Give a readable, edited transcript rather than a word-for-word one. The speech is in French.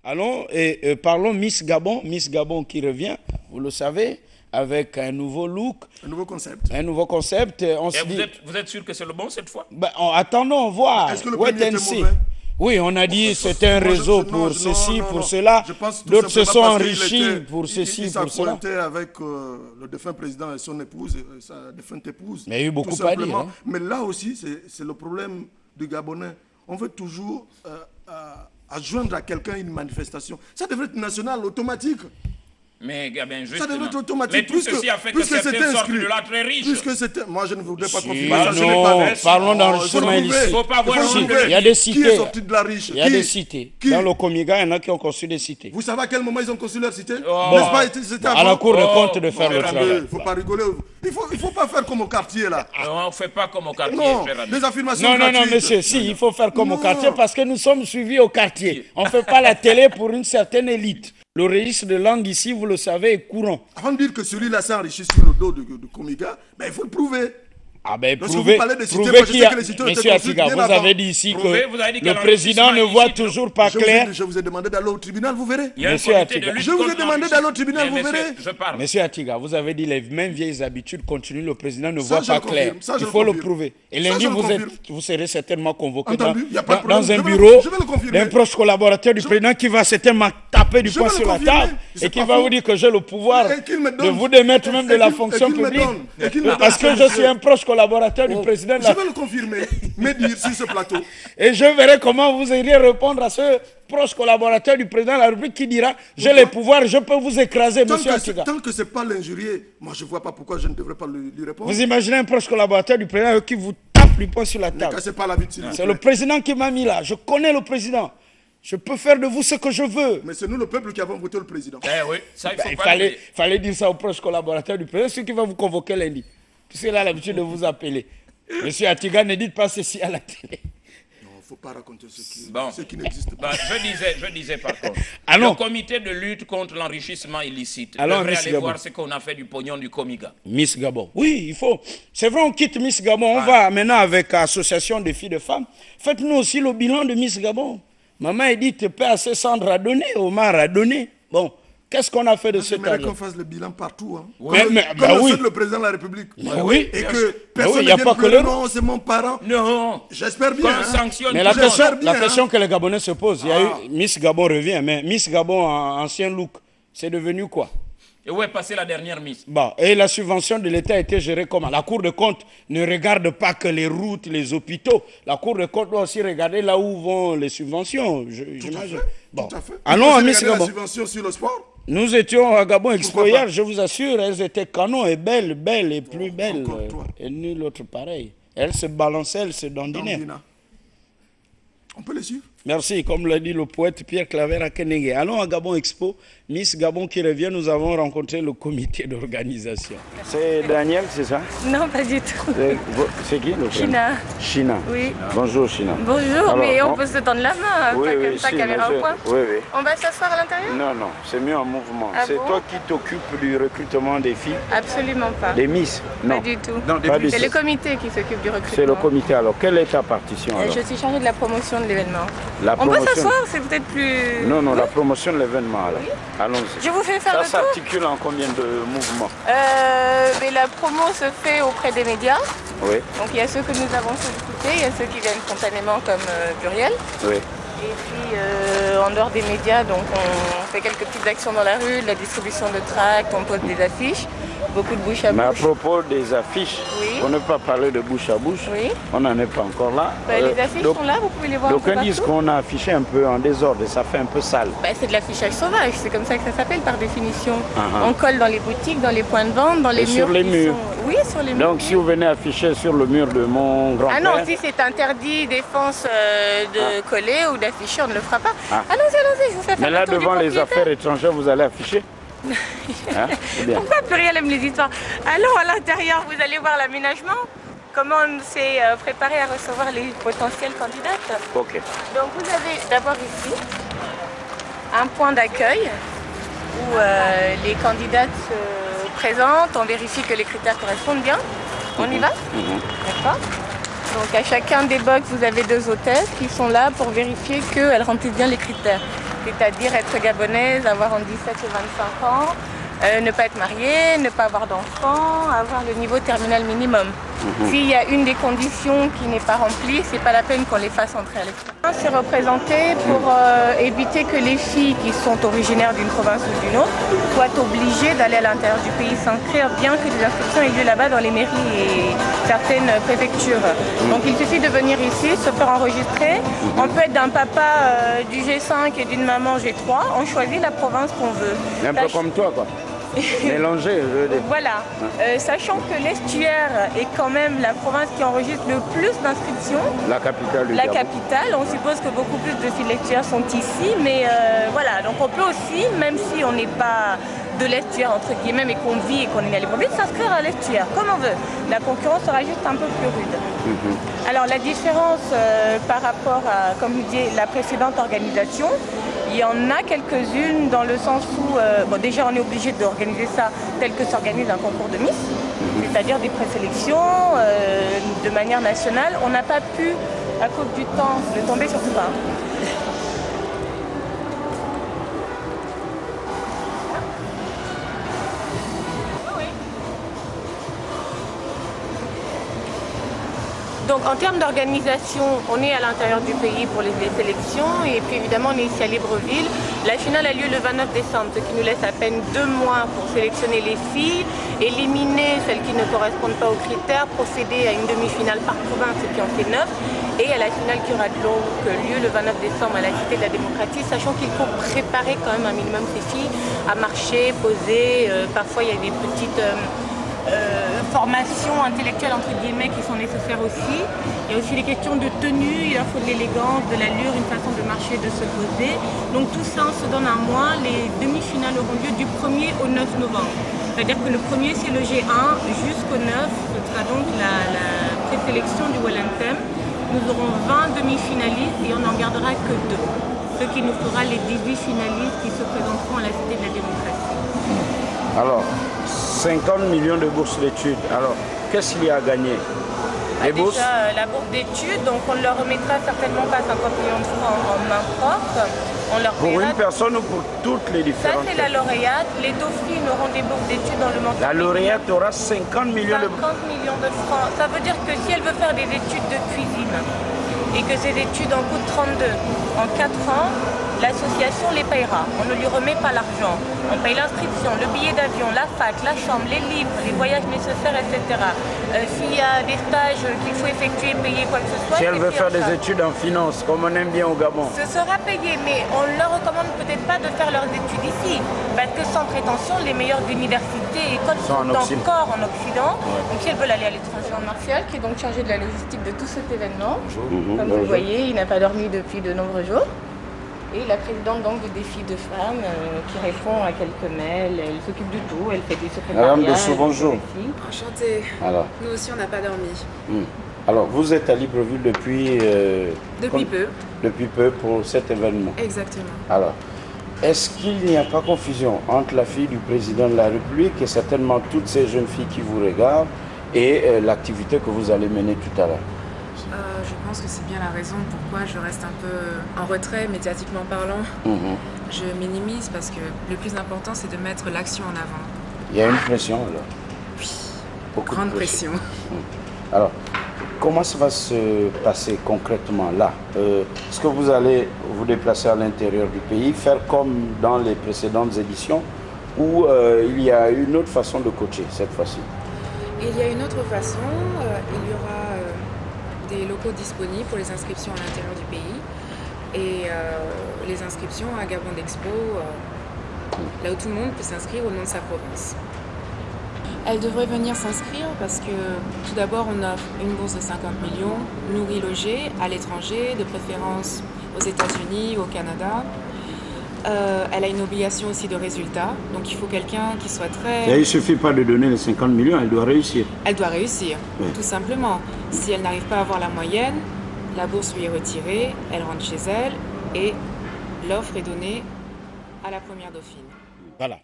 Allons et parlons Miss Gabon qui revient, vous le savez, avec un nouveau look. Un nouveau concept. Un nouveau concept. On Et se dit, vous êtes sûr que c'est le bon cette fois? ben, attendons, voir. Est-ce que le premier était mauvais? Oui, on a dit c'était un réseau pour ceci, pour cela. D'autres se sont enrichis pour ceci, pour cela. Il avec le défunt président et son épouse, sa défunte épouse. Mais il y a eu beaucoup à dire. Hein. Mais là aussi, c'est le problème du Gabonais. On veut toujours adjoindre à quelqu'un une manifestation. Ça devrait être national, automatique. Mais Gabin, justement. Ça devrait être automatique. Mais tout ceci a fait que certains sortent de là très riches. Puisque c'était... Moi, je ne voudrais pas confirmer ça. Non, parlons d'enrichissement illicite. Il ne faut pas avoir Il y a des cités. Qui est sorti de la riche? Il y a des cités. Dans le Comiga, il y en a qui ont construit des cités. Vous savez à quel moment ils ont construit leur cité? N'est-ce pas? C'était à la Cour des comptes de faire le travail. Il ne faut pas rigoler. Il ne faut pas faire comme au quartier, là. Non, on ne fait pas comme au quartier. Non, des affirmations gratuites. Non, monsieur, si, il faut faire comme au quartier parce que nous sommes suivis au quartier. On ne fait pas la télé pour une certaine élite. Le registre de langue ici, vous le savez, est courant. Avant de dire que celui-là s'est enrichi sur le dos de Comiga, ben, il faut le prouver. Ah ben, prouver qu'il y a... Monsieur Atiga, vous avez dit ici que le président ne voit toujours pas clair. Je vous ai demandé d'aller au tribunal, vous verrez. Monsieur Atiga, je vous ai demandé d'aller au tribunal, vous verrez. Monsieur Atiga, vous avez dit les mêmes vieilles habitudes continuent, le président ne voit pas clair. Il faut le prouver. Et lundi, vous serez certainement convoqué dans un bureau d'un proche collaborateur du président qui va certainement taper du poing sur la table et qui va vous dire que j'ai le pouvoir de vous démettre même de la fonction publique. Parce que je suis un proche collaborateur du président. Je vais le confirmer, me dire sur ce plateau. Et je verrai comment vous iriez répondre à ce proche collaborateur du président de la République qui dira j'ai les pouvoirs, je peux vous écraser, monsieur Atiga. Tant que ce n'est pas l'injurier, moi je ne vois pas pourquoi je ne devrais pas lui répondre. Vous imaginez un proche collaborateur du président qui vous tape du poing sur la table. C'est le président qui m'a mis là. Je connais le président. Je peux faire de vous ce que je veux. Mais c'est nous le peuple qui avons voté le président. Eh oui, ça il faut fallait dire ça au proche collaborateur du président, celui qui va vous convoquer lundi. Puisqu'il a l'habitude de vous appeler. Monsieur Atiga, ne dites pas ceci à la télé. Non, il ne faut pas raconter ce qui n'existe pas. Je disais par contre, le comité de lutte contre l'enrichissement illicite devrait aller voir ce qu'on a fait du pognon du Comiga. Miss Gabon. Oui, il faut. C'est vrai, on quitte Miss Gabon. On va maintenant avec l'association des filles de femmes. Faites-nous aussi le bilan de Miss Gabon. Maman Edith, paix à ses cendres à donner, Omar a donné. Bon. Qu'est-ce qu'on a fait de ce temps? J'aimerais qu'on fasse le bilan partout. Hein. Oui. Comme le président de la République. Oui. Et que personne ne vienne pleurer, non, c'est mon parent. Non. J'espère bien. Mais la question que les Gabonais se posent, il y a eu Miss Gabon revient, mais Miss Gabon en ancien look, c'est devenu quoi? Et où est passée la dernière Miss? Bon, et la subvention de l'État a été gérée comment? La Cour des comptes ne regarde pas que les routes, les hôpitaux. La Cour des comptes doit aussi regarder là où vont les subventions. Tout à fait. Allons à Miss Gabon. La subvention sur le sport? Nous étions à Gabon Expo hier, je vous assure, elles étaient canon et belles et plus belles. Et nul autre pareil. Elles se balançaient, elles se dandinaient. On peut les suivre? Merci, comme l'a dit le poète Pierre Claver à Kenege. Allons à Gabon Expo. Miss Gabon qui revient, nous avons rencontré le comité d'organisation. C'est Daniel, c'est ça? Non, pas du tout. C'est qui le China. China. Oui. Bonjour China. Bonjour, alors, mais on peut se tendre la main, oui, pas comme ça, caméra au point. Oui. On va s'asseoir à l'intérieur? Non, c'est mieux en mouvement. C'est toi qui t'occupes du recrutement des filles? Absolument pas. Des Miss? Non. Pas du tout. C'est le comité qui s'occupe du recrutement. C'est le comité, alors quelle est ta partition alors? Je suis chargée de la promotion de l'événement. On peut s'asseoir, c'est peut-être plus... Non, la promotion de l'événement alors. Oui. Allons-y. Je vous fais faire le tour. Ça s'articule en combien de mouvements? Mais la promo se fait auprès des médias. Oui. Donc il y a ceux que nous avons sollicités, il y a ceux qui viennent spontanément comme Buriel. Oui. Et puis en dehors des médias, donc on fait quelques petites actions dans la rue, de la distribution de tracts, on pose des affiches, beaucoup de bouche à bouche. Mais à propos des affiches, on ne peut pas parler de bouche à bouche, on n'en est pas encore là. Les affiches sont là, vous pouvez les voir. Donc on dit qu'on a affiché un peu en désordre, ça fait un peu sale. C'est de l'affichage sauvage, c'est comme ça que ça s'appelle par définition. On colle dans les boutiques, dans les points de vente, dans les murs. Sur les murs. Oui, sur les murs. Donc si vous venez afficher sur le mur de mon grand-père... Ah non, si c'est interdit, défense de coller ou d'afficher, on ne le fera pas. Allons-y, je vous fais faire. Mais là, devant les affaires étrangères, vous allez afficher? Pourquoi Pluriel aime les histoires? Allons à l'intérieur, vous allez voir l'aménagement. Comment on s'est préparé à recevoir les potentielles candidates. Ok. Donc vous avez d'abord ici un point d'accueil où les candidates se présentent, on vérifie que les critères correspondent bien. On y va? D'accord. Donc à chacun des box, vous avez 2 hôtesses qui sont là pour vérifier qu'elles remplissent bien les critères. c'est-à-dire être gabonaise, avoir entre 17 et 25 ans, ne pas être mariée, ne pas avoir d'enfants, avoir le niveau terminal minimum. S'il y a une des conditions qui n'est pas remplie, c'est pas la peine qu'on les fasse entrer à l'extérieur. C'est représenté pour éviter que les filles qui sont originaires d'une province ou d'une autre soient obligées d'aller à l'intérieur du pays s'inscrire, bien que des inscriptions aient lieu là-bas dans les mairies et certaines préfectures. Donc il suffit de venir ici, se faire enregistrer. On peut être d'un papa du G5 et d'une maman G3. On choisit la province qu'on veut. Un peu comme toi, quoi. Mélanger, je veux dire. Voilà. Sachant que l'Estuaire est quand même la province qui enregistre le plus d'inscriptions. La capitale du La Gabon. Capitale. On suppose que beaucoup plus de filles de l'Estuaire sont ici. Mais voilà, donc on peut aussi, même si on n'est pas de l'Estuaire, entre guillemets, mais qu'on vit et qu'on est à Libreville, s'inscrire à l'Estuaire, comme on veut. La concurrence sera juste un peu plus rude. Alors la différence par rapport à, comme vous disiez, la précédente organisation, il y en a quelques-unes dans le sens où, bon, déjà on est obligé d'organiser ça tel que s'organise un concours de Miss, c'est-à-dire des présélections de manière nationale. On n'a pas pu, à cause du temps, ne tomber sur tout ça. Donc en termes d'organisation, on est à l'intérieur du pays pour les sélections et puis évidemment on est ici à Libreville. La finale a lieu le 29 décembre, ce qui nous laisse à peine 2 mois pour sélectionner les filles, éliminer celles qui ne correspondent pas aux critères, procéder à une demi-finale par province, ce qui en fait 9, et à la finale qui aura donc lieu le 29 décembre à la Cité de la Démocratie, sachant qu'il faut préparer quand même un minimum ces filles à marcher, poser, parfois il y a des petites... formations intellectuelles entre guillemets qui sont nécessaires aussi. Il y a aussi les questions de tenue, il leur faut de l'élégance, de l'allure, une façon de marcher, de se poser. Donc tout ça, on se donne un mois. Les demi-finales auront lieu du 1er au 9 novembre. C'est-à-dire que le premier c'est le G1 jusqu'au 9, ce sera donc la présélection du Wellington. Nous aurons 20 demi-finalistes et on n'en gardera que 2. Ce qui nous fera les 18 finalistes qui se présenteront à la Cité de la Démocratie. Alors, 50 millions de bourses d'études. Alors, qu'est-ce qu'il y a à gagner? Les bourses? Déjà, la bourse d'études, donc on leur remettra certainement pas 50 millions de francs en main propre. On leur pour une personne ou pour toutes les différentes? Ça, c'est la lauréate. Les dauphines auront des bourses d'études dans le monde. La lauréate aura 50 millions de francs. 50 millions de francs. Ça veut dire que si elle veut faire des études de cuisine et que ces études en coûtent 32 en 4 ans, l'association les payera. On ne lui remet pas l'argent. On paye l'inscription, le billet d'avion, la fac, la chambre, les livres, les voyages nécessaires, etc. S'il y a des stages qu'il faut effectuer, payer quoi que ce soit. Si elle veut faire des études en finance, comme on aime bien au Gabon. Ce sera payé, mais on ne leur recommande peut-être pas de faire leurs études ici. Parce que sans prétention, les meilleures universités et écoles sont encore en Occident. Ouais. Donc si elles veulent aller à l'étranger, Martial, qui est donc chargé de la logistique de tout cet événement. Comme vous le voyez, il n'a pas dormi depuis de nombreux jours. Et la présidente donc du défi de femmes qui répond à quelques mails, elle s'occupe du tout, elle fait du secrétariat. Madame Dessous, bonjour. Enchantée. Alors. Nous aussi, on n'a pas dormi. Alors, vous êtes à Libreville depuis... depuis peu. Depuis peu pour cet événement. Exactement. Alors, est-ce qu'il n'y a pas confusion entre la fille du président de la République et certainement toutes ces jeunes filles qui vous regardent et l'activité que vous allez mener tout à l'heure? Je pense que c'est bien la raison pourquoi je reste un peu en retrait, médiatiquement parlant. Je minimise parce que le plus important, c'est de mettre l'action en avant. Il y a une pression alors? Oui, beaucoup grande pression. Alors, comment ça va se passer concrètement là? Est-ce que vous allez vous déplacer à l'intérieur du pays, faire comme dans les précédentes éditions, ou il y a une autre façon de coacher cette fois-ci? Il y a une autre façon, il y aura des locaux disponibles pour les inscriptions à l'intérieur du pays et les inscriptions à Gabon d'Expo, là où tout le monde peut s'inscrire au nom de sa province. Elle devrait venir s'inscrire parce que tout d'abord on offre une bourse de 50 millions, nourrie, logée, à l'étranger, de préférence aux États-Unis, au Canada. Elle a une obligation aussi de résultat, donc il faut quelqu'un qui soit très... Et il ne suffit pas de donner les 50 millions, elle doit réussir. Elle doit réussir, tout simplement. Si elle n'arrive pas à avoir la moyenne, la bourse lui est retirée, elle rentre chez elle et l'offre est donnée à la première dauphine. Voilà.